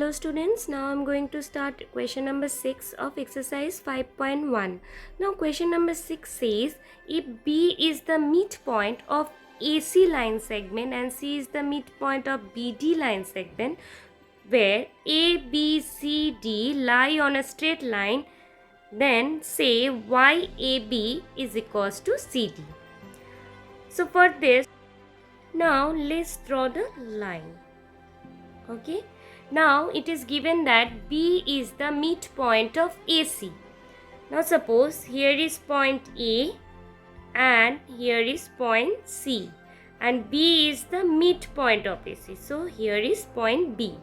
Hello students, now I'm going to start question number 6 of exercise 5.1. Now question number 6 says, if B is the midpoint of AC line segment and C is the midpoint of BD line segment, where A, B, C, D lie on a straight line, then say YAB is equals to CD. So for this, now let's draw the line. Okay. Now it is given that B is the midpoint of AC. Now suppose here is point A and here is point C, and B is the midpoint of AC. So here is point B.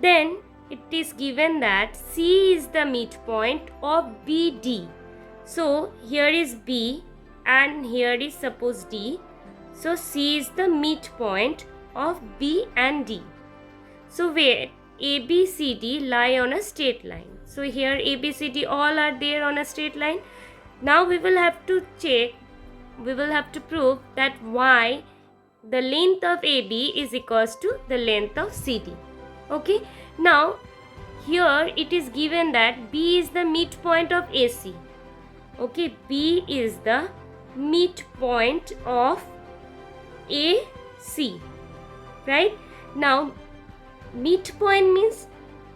Then it is given that C is the midpoint of BD. So here is B and here is suppose D. So C is the midpoint of B and D. So where ABCD lie on a straight line. So here ABCD all are there on a straight line. Now we will have to check, we will have to prove that Y, the length of AB is equals to the length of CD. Okay. Now here it is given that B is the midpoint of AC. Okay. B is the midpoint of AC. Right. Now midpoint means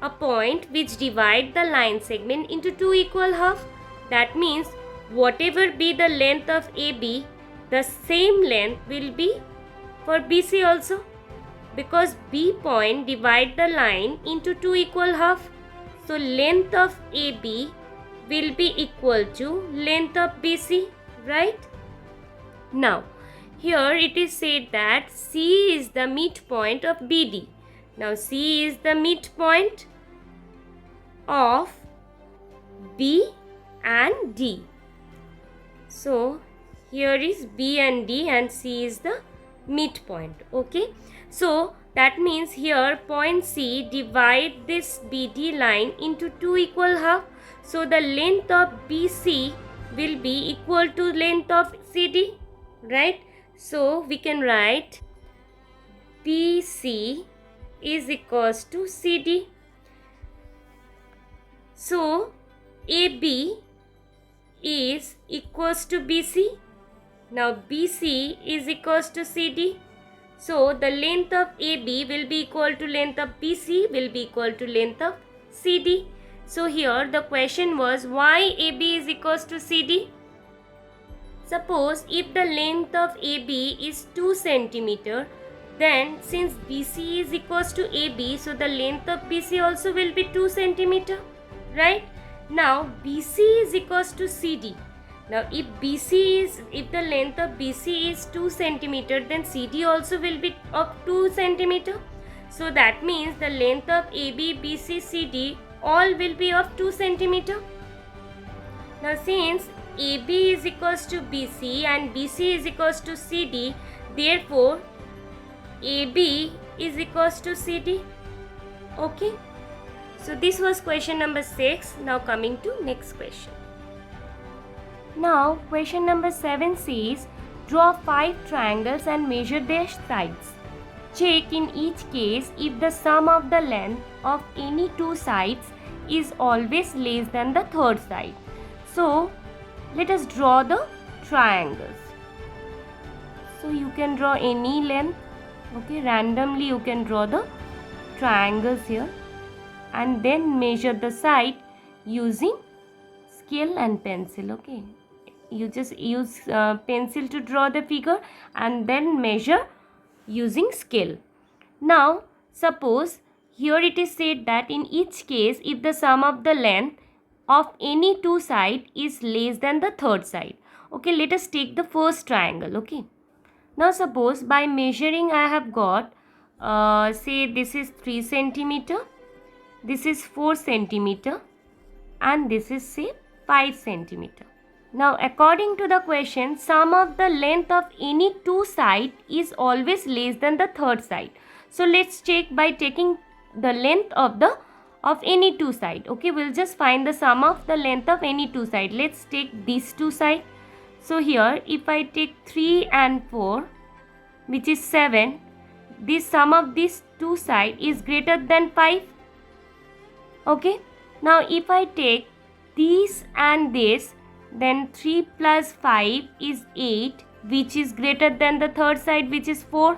a point which divides the line segment into two equal halves. That means whatever be the length of AB, the same length will be for BC also, because B point divide the line into two equal halves. So length of AB will be equal to length of BC, right? Now here it is said that C is the midpoint of BD. Now C is the midpoint of B and D. So here is B and D and C is the midpoint. Okay. So that means here point C divide this BD line into two equal halves. So the length of BC will be equal to length of CD. Right. So we can write BC is equals to CD. So AB is equals to BC. Now BC is equals to CD. So the length of AB will be equal to length of BC will be equal to length of CD. So here the question was why AB is equals to CD. Suppose if the length of AB is 2 cm, then since BC is equals to AB, so the length of BC also will be 2 cm, right? Now BC is equals to CD. Now if the length of BC is 2 cm, then CD also will be of 2 cm. So that means the length of AB, BC, CD all will be of 2 cm. Now since AB is equals to BC and BC is equals to CD, therefore AB is equals to CD. Okay. So this was question number 6. Now coming to next question. Now question number 7 says, draw 5 triangles and measure their sides. Check in each case if the sum of the length of any two sides is always less than the third side. So let us draw the triangles. So you can draw any length. Okay, randomly you can draw the triangles here and then measure the side using scale and pencil. Okay, you just use pencil to draw the figure and then measure using scale. Now suppose here it is said that in each case if the sum of the length of any two side is less than the third side. Okay, let us take the first triangle. Okay. Now suppose by measuring I have got say this is 3 cm, this is 4 cm and this is say 5 cm. Now according to the question, sum of the length of any two side is always less than the third side. So let's check by taking the length of any two side. Okay, we'll just find the sum of the length of any two side. Let's take these two side. So here if I take 3 and 4, which is 7, the sum of these two sides is greater than 5. Okay, now if I take this and this, then 3 plus 5 is 8, which is greater than the third side, which is 4.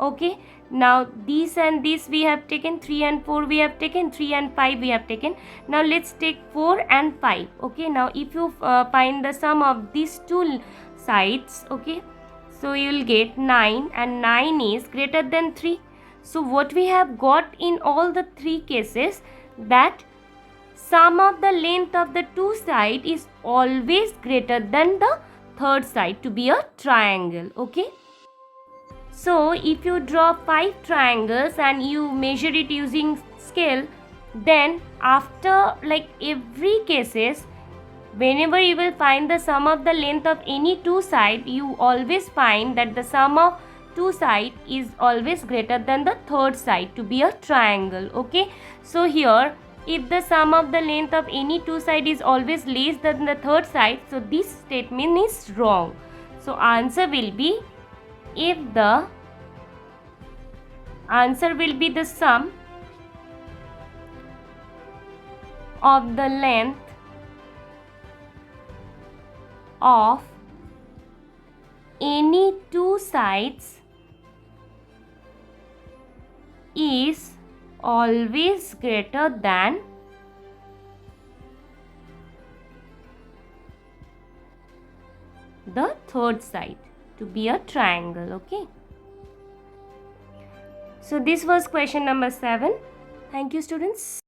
Okay, now this and this we have taken, 3 and 4 we have taken, 3 and 5 we have taken. Now let's take 4 and 5. Okay, now if you find the sum of these two sides, okay, so you will get 9, and 9 is greater than 3. So what we have got in all the three cases, that sum of the length of the two sides is always greater than the third side to be a triangle. Okay, so if you draw 5 triangles and you measure it using scale, then after like every cases, whenever you will find the sum of the length of any two side, you always find that the sum of two side is always greater than the third side to be a triangle. Okay, so here if the sum of the length of any two side is always less than the third side, so this statement is wrong. So answer will be, if the answer will be the sum of the length of any two sides is always greater than the third side to be a triangle. Okay, so this was question number 7. Thank you, students.